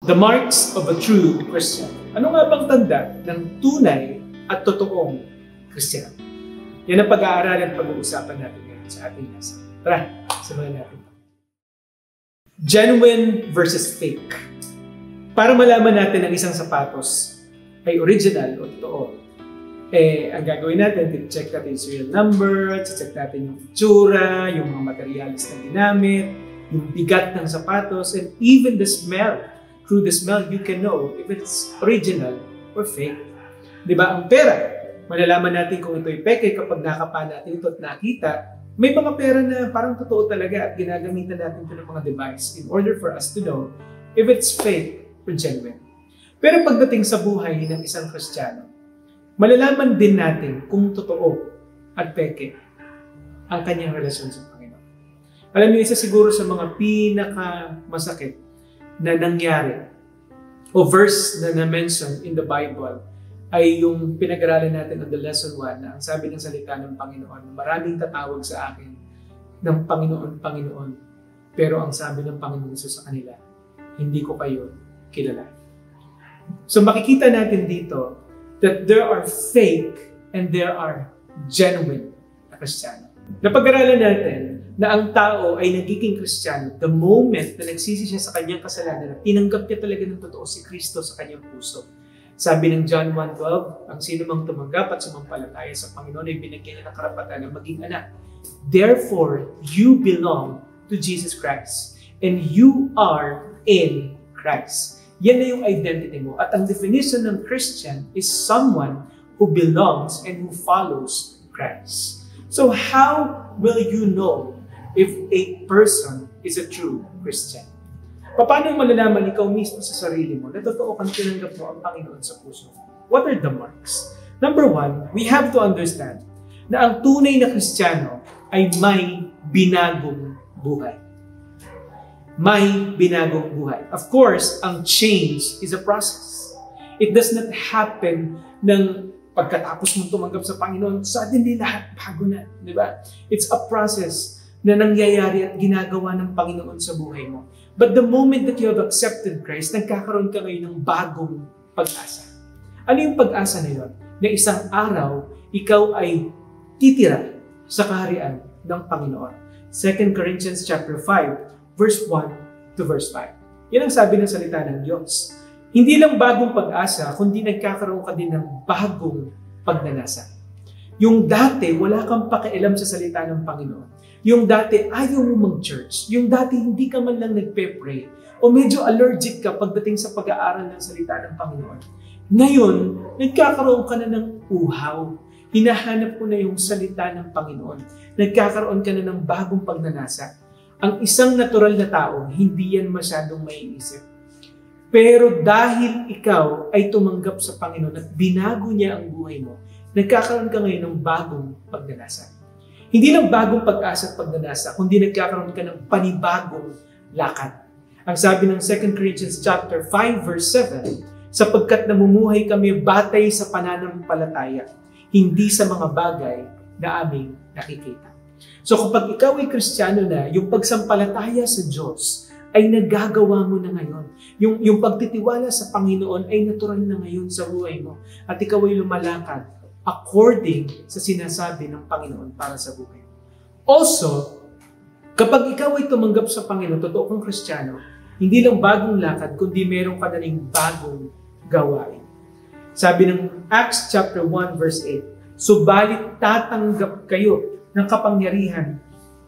The marks of a true Christian. Ano nga bang tanda ng tunay at totoong Kristiyano? Yan ang pag-aaralan at pag-uusapan natin ngayon sa ating lesson. Tara, simulan natin. Genuine versus fake. Para malaman natin ang isang sapatos ay original o totoo, ang gagawin natin, check natin yung serial number, check natin yung itsura, yung mga materials na ginamit, yung bigat ng sapatos, and even the smell. Through the smell, you can know if it's original or fake. Diba? Ang pera, malalaman natin kung ito'y peke kapag nakapa natin ito at nakita. May mga pera na parang totoo talaga at ginagamitan natin ito ng mga device in order for us to know if it's fake or genuine. Pero pagdating sa buhay ng isang Kristiyano, malalaman din natin kung totoo at peke ang kanyang relasyon sa Panginoon. Alam niyo, isa siguro sa mga pinakamasakit na nangyari o verse na na-mention in the Bible ay yung pinag-aralan natin on the lesson 1 na ang sabi ng salita ng Panginoon, maraming tatawag sa akin ng Panginoon, Panginoon, pero ang sabi ng Panginoon Hesus sa kanila, hindi ko kayo kilala. So makikita natin dito that there are fake and there are genuine na Kristiyano. Napag-aralan natin na ang tao ay nagiging Kristiyano the moment na nagsisi siya sa kanyang kasalanan at tinanggap niya talaga ng totoo si Kristo sa kanyang puso. Sabi ng John 1:12, ang sino mang tumanggap at sumampalataya sa Panginoon ay binigyan niya ng karapatan na maging anak. Therefore, you belong to Jesus Christ and you are in Christ. Yan na yung identity mo. At ang definition ng Christian is someone who belongs and who follows Christ. So how will you know if a person is a true Christian? Paano malalaman ikaw mismo sa sarili mo na totoo kang tinanggap mo ang Panginoon sa puso? What are the marks? Number 1, we have to understand na ang tunay na Kristiyano ay may binagong buhay. May binagong buhay. Of course, ang change is a process. It does not happen ng pagkatapos mong tumanggap sa Panginoon, suddenly lahat bago na. Di ba? It's a process na nangyayari at ginagawa ng Panginoon sa buhay mo. But the moment that you have accepted Christ, nagkakaroon ka ngayon ng bagong pag-asa. Ano yung pag-asa na yun? Na isang araw, ikaw ay titira sa kaharian ng Panginoon. 2 Corinthians chapter 5, verse 1 to verse 5. Yan ang sabi ng salita ng Diyos. Hindi lang bagong pag-asa, kundi nagkakaroon ka din ng bagong pagnanasa. Yung dati, wala kang pakialam sa salita ng Panginoon. Yung dati, ayaw mo mag-church. Yung dati, hindi ka man lang nagpe-pray. O medyo allergic ka pagdating sa pag-aaral ng salita ng Panginoon. Ngayon, nagkakaroon ka na ng uhaw. Hinahanap ko na yung salita ng Panginoon. Nagkakaroon ka na ng bagong pagnanasa. Ang isang natural na tao, hindi yan masyadong maiisip. Pero dahil ikaw ay tumanggap sa Panginoon at binago niya ang buhay mo, nagkakaroon ka ngayon ng bagong pagnanasa. Hindi lang bagong pag-asa at pagnanasa, kundi nagkakaroon ka ng panibagong lakad. Ang sabi ng 2 Corinthians chapter 5 verse 7, sapagkat namumuhay kami batay sa pananampalataya, hindi sa mga bagay na aming nakikita. So kapag ikaw ay Kristiyano na, yung pagsampalataya sa Diyos ay nagagawa mo na ngayon. Yung pagtitiwala sa Panginoon ay natural na ngayon sa buhay mo. At ikaw ay lumalakad according sa sinasabi ng Panginoon para sa buhay. Also, kapag ikaw ay tumanggap sa Panginoon, totoo kang Kristiyano, hindi lang bagong lakad, kundi meron ka na ring bagong gawain. Sabi ng Acts chapter 1 verse 8, subalit tatanggap kayo ng kapangyarihan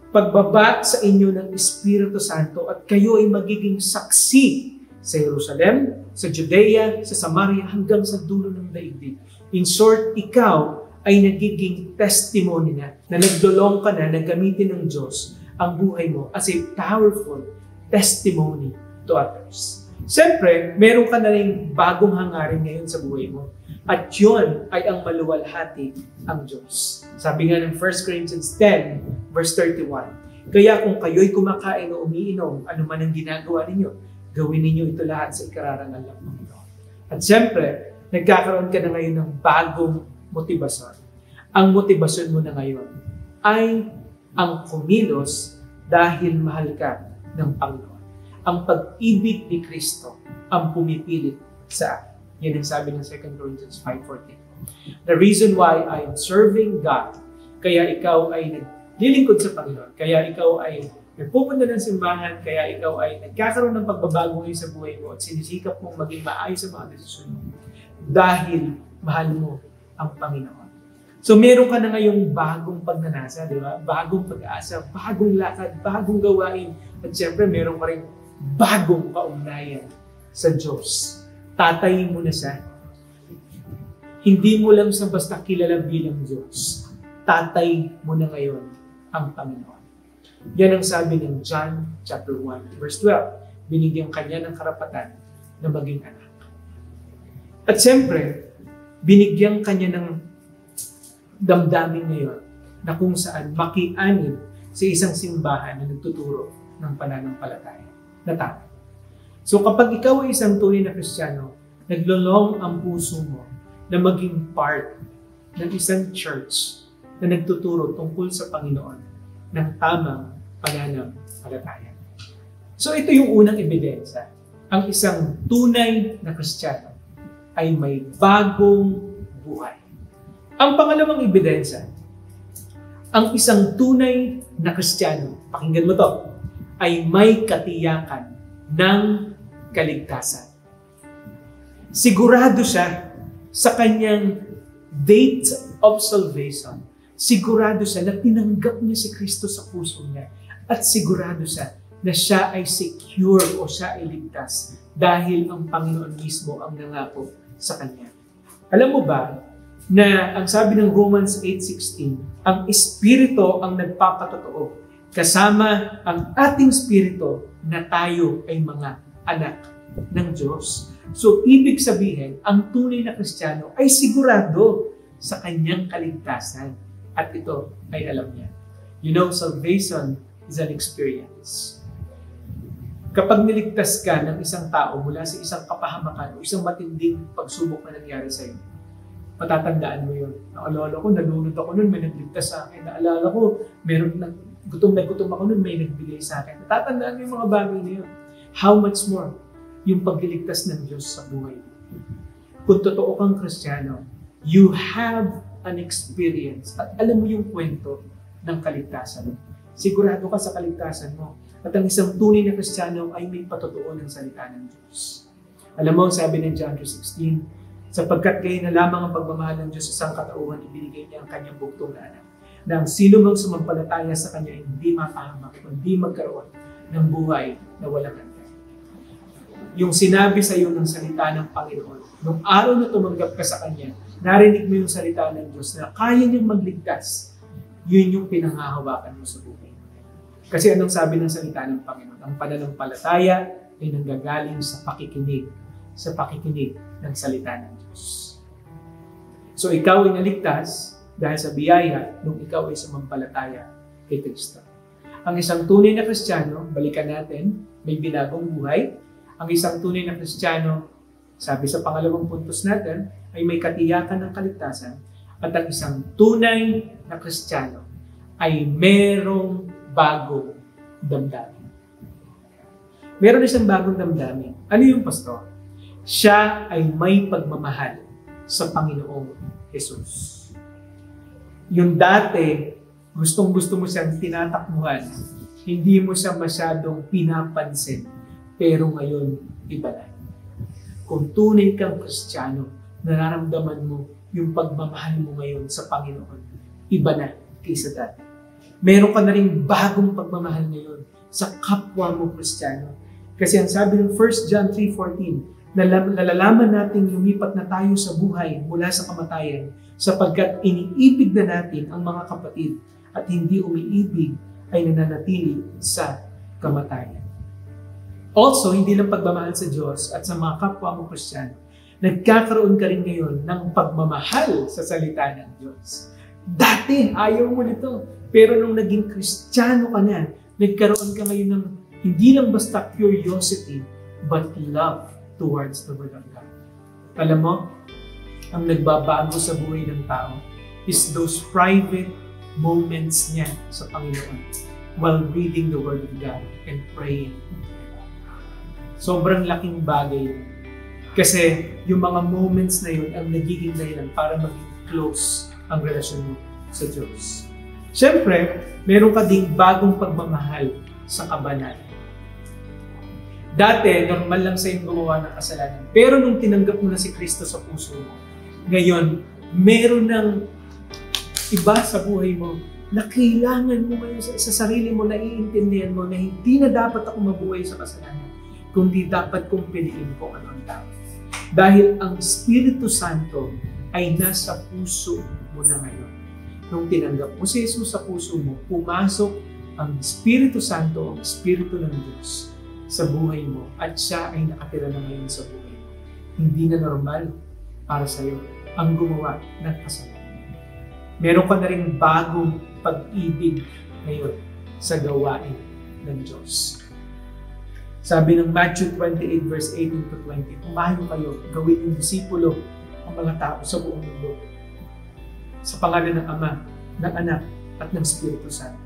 pagbaba sa inyo ng Espiritu Santo at kayo ay magiging saksi sa Jerusalem, sa Judea, sa Samaria, hanggang sa dulo ng daigdig. In short, ikaw ay nagiging testimony na nagdulong ka na gamitin ng Diyos ang buhay mo as a powerful testimony to others. Siyempre, meron ka na rin bagong hangarin ngayon sa buhay mo. At yun ay ang maluwalhati ang Diyos. Sabi nga ng 1 Corinthians 10, verse 31, kaya kung kayo'y kumakain o umiinom, ano man ang ginagawa ninyo, gawin ninyo ito lahat sa ikararangal ng Panginoon. At siyempre, nagkakaroon ka na ngayon ng bagong motibasyon. Ang motibasyon mo na ngayon ay ang kumilos dahil mahal ka ng Panginoon. Ang pag-ibig ni Kristo ang pumipilit sa akin. Yan ang sabi ng 2 Corinthians 5:14. The reason why I am serving God, kaya ikaw ay naglilingkod sa Panginoon, kaya ikaw ay nagpupunta ng simbahan, kaya ikaw ay nagkakaroon ng pagbabago ngayon sa buhay mo at sinisikap mong maging maayos sa mga desisyon mo dahil mahal mo ang Panginoon. So meron ka na ngayong bagong pagnanasa, di ba? Bagong pag-asa, bagong lakad, bagong gawain. At siyempre, meron ka rin bagong kaugnayan sa Diyos. Tatayin mo na siya. Hindi mo lang sa basta kilala bilang Diyos. Tatay mo na ngayon ang Panginoon. Yan ang sabi ng John chapter 1, verse 12. Binigyan kanya ng karapatan na maging anak. At siyempre, binigyan kanya ng damdamin ngayon na kung saan makianib sa isang simbahan na nagtuturo ng pananampalataya na tama. So kapag ikaw ay isang tunay na Kristiyano, naglolong ang puso mo na maging part ng isang church na nagtuturo tungkol sa Panginoon ng tamang pananampalataya. So ito yung unang ebidensya. Ang isang tunay na Kristiyano ay may bagong buhay. Ang pangalawang ebidensya, ang isang tunay na Kristiyano, pakinggan mo to, ay may katiyakan ng kaligtasan. Sigurado siya sa kanyang date of salvation. Sigurado siya na tinanggap niya si Kristo sa puso niya. At sigurado siya na siya ay secure o siya ay ligtas dahil ang Panginoon mismo ang nangako sa kanya. Alam mo ba na ang sabi ng Romans 8:16, ang Espiritu ang nagpapatotoo kasama ang ating Espiritu na tayo ay mga anak ng Diyos. So, ibig sabihin, ang tunay na Kristiyano ay sigurado sa kanyang kaligtasan. At ito ay alam niya. You know, salvation is an experience. Kapag niligtas ka ng isang tao mula sa isang kapahamakan o isang matinding pagsubok na nangyari sa iyo, matatandaan mo yun. Naalala ko, nalunod ako nun, may nagligtas sa akin. Naalala ko, meron gutom ako nun, may nagbigay sa akin. Natatandaan mo yung mga bagay na yun. How much more yung pagliligtas ng Diyos sa buhay mo. Kung totoo kang Kristiyano, you have an experience at alam mo yung kwento ng kaligtasan. Sigurado ka sa kaligtasan mo. At ang isang tunay na Kristiyano ay may patotoo ng salita ng Diyos. Alam mo, sabi ng John 3:16, sapagkat gayon na lamang ang pagmamahal ng Diyos sa sangkatauhan, ibinigay niya ang kanyang bugtong na anak, na ang sino mang sumampalataya sa kanya ay hindi mapahamak, kundi magkaroon ng buhay na walang hanggan. Yung sinabi sa iyo ng salita ng Panginoon, nung araw na tumanggap ka sa Kanya, narinig mo yung salita ng Diyos na kaya niyang magligtas, yun yung pinanghahawakan mo sa buhay. Kasi anong sabi ng salita ng Panginoon? Ang pananampalataya ay nanggagaling sa pakikinig ng salita ng Diyos. So ikaw ay naligtas dahil sa biyaya nung ikaw ay sumampalataya kay Kristo. Ang isang tunay na Kristiyano, balikan natin, may binagong buhay. Ang isang tunay na Kristiyano, sabi sa pangalawang puntos natin, ay may katiyakan ng kaligtasan. At ang isang tunay na Kristiyano ay merong bagong damdamin. Meron isang bagong damdamin. Ano yung pastor? Siya ay may pagmamahal sa Panginoong Jesus. Yung dati, gustong-gusto mo siyang tinatakbuhan, hindi mo siya masyadong pinapansin. Pero ngayon, iba na. Kung tunay kang Kristiyano, nararamdaman mo yung pagmamahal mo ngayon sa Panginoon. Iba na kaysa dati. Meron ka na rin bagong pagmamahal ngayon sa kapwa mo Kristiyano. Kasi ang sabi ng 1 John 3:14, nalalaman natin lumipat na tayo sa buhay mula sa kamatayan sapagkat iniibig na natin ang mga kapatid at hindi umiibig ay nananatili sa kamatayan. Also, hindi lang pagmamahal sa Diyos at sa mga kapwa mo Kristiyano, nagkakaroon ka rin ngayon ng pagmamahal sa salita ng Diyos. Dati, ayaw mo nito. Pero nung naging Kristiyano ka na, nagkaroon ka ngayon ng hindi lang basta curiosity, but love towards the Word of God. Alam mo, ang nagbabago sa buhay ng tao is those private moments niya sa Panginoon while reading the Word of God and praying. Sobrang laking bagay yun. Kasi yung mga moments na yun ang nagiging dahilan para maging close ang relasyon mo sa Diyos. Siyempre, meron ka ding bagong pagmamahal sa kabanalan. Dati, normal lang sa'yo gumawa ng kasalanan. Pero nung tinanggap mo na si Kristo sa puso mo, ngayon, meron ng iba sa buhay mo na kailangan mo ngayon sa sarili mo, naiintindihan mo na hindi na dapat ako mabuhay sa kasalanan, kundi dapat kong piliin kung ano ang tama. Dahil ang Espiritu Santo ay nasa puso mo na ngayon. Nung tinanggap mo si Jesus sa puso mo, pumasok ang Espiritu Santo, ang Espiritu ng Diyos sa buhay mo at siya ay nakatira na ngayon sa buhay mo. Hindi na normal para sa iyo ang gumawa ng kasalanan. Meron ka na rin bagong pag-ibig ngayon sa gawain ng Diyos. Sabi ng Matthew 28 verse 18 to 20, umayo kayo, gawin yung disipulo ang mga tao sa buong mundo. Sa pangalan ng Ama, ng Anak, at ng Espiritu Santo.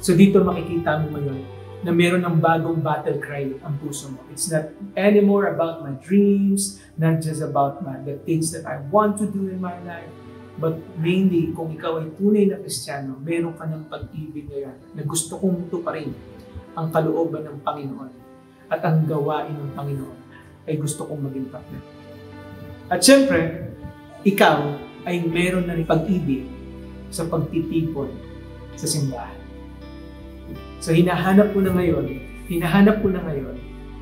So dito makikita mo ngayon na meron ng bagong battle cry ang puso mo. It's not anymore about my dreams, not just about the things that I want to do in my life, but mainly kung ikaw ay tunay na Kristiyano, meron ka ng pag-ibig ngayon na gusto kong tuparin ang kalooban ng Panginoon at ang gawain ng Panginoon ay gusto kong maging partner. At syempre, ikaw ay meron na rin pag-ibig sa pagtitipon sa simbahan. So hinahanap ko na ngayon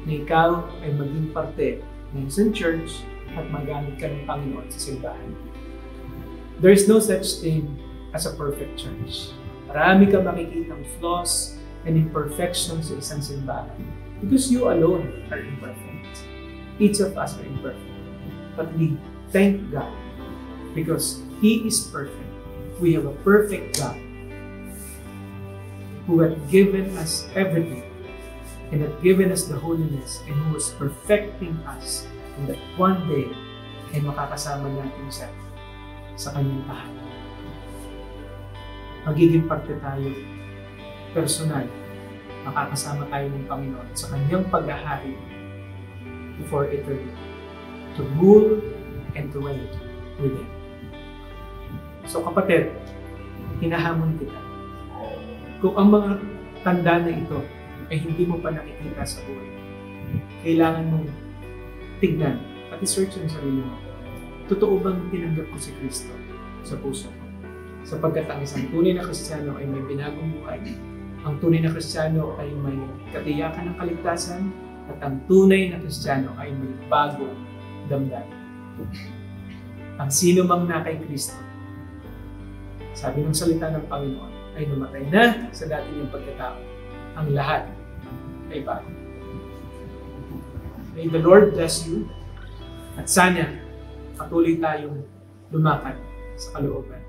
na ikaw ay maging parte ng isang church at magamit ka ng Panginoon sa simbahan. There is no such thing as a perfect church. Marami ka makikitang flaws and imperfections sa isang simbahan because you alone are imperfect. Each of us are imperfect. But we thank God because He is perfect. We have a perfect God who had given us everything and had given us the holiness and who was perfecting us, and that one day ay makakasama natin siya sa kanyang tahanan. Magiging parte tayo personal, makakasama tayo ng Panginoon sa kanyang paghahari for eternity, to rule and to reign with Him. So kapatid, hinahamon kita. Kung ang mga tanda na ito ay hindi mo pa nakikita sa buhay, kailangan mong tignan at i-search ang sarili mo. Totoo bang tinanggap ko si Kristo sa puso ko? Sapagkat ang isang tunay na Kristiyano ay may binagong buhay. Ang tunay na Kristiyano ay may katiyakan ng kaligtasan at ang tunay na Kristiyano ay may bagong damdamin. Ang sino mang na kay Kristo, sabi ng salita ng Panginoon, ay namatay na sa dati niyang pagkatao. Ang lahat ay bago. May the Lord bless you at sana patuloy tayong lumakad sa kalooban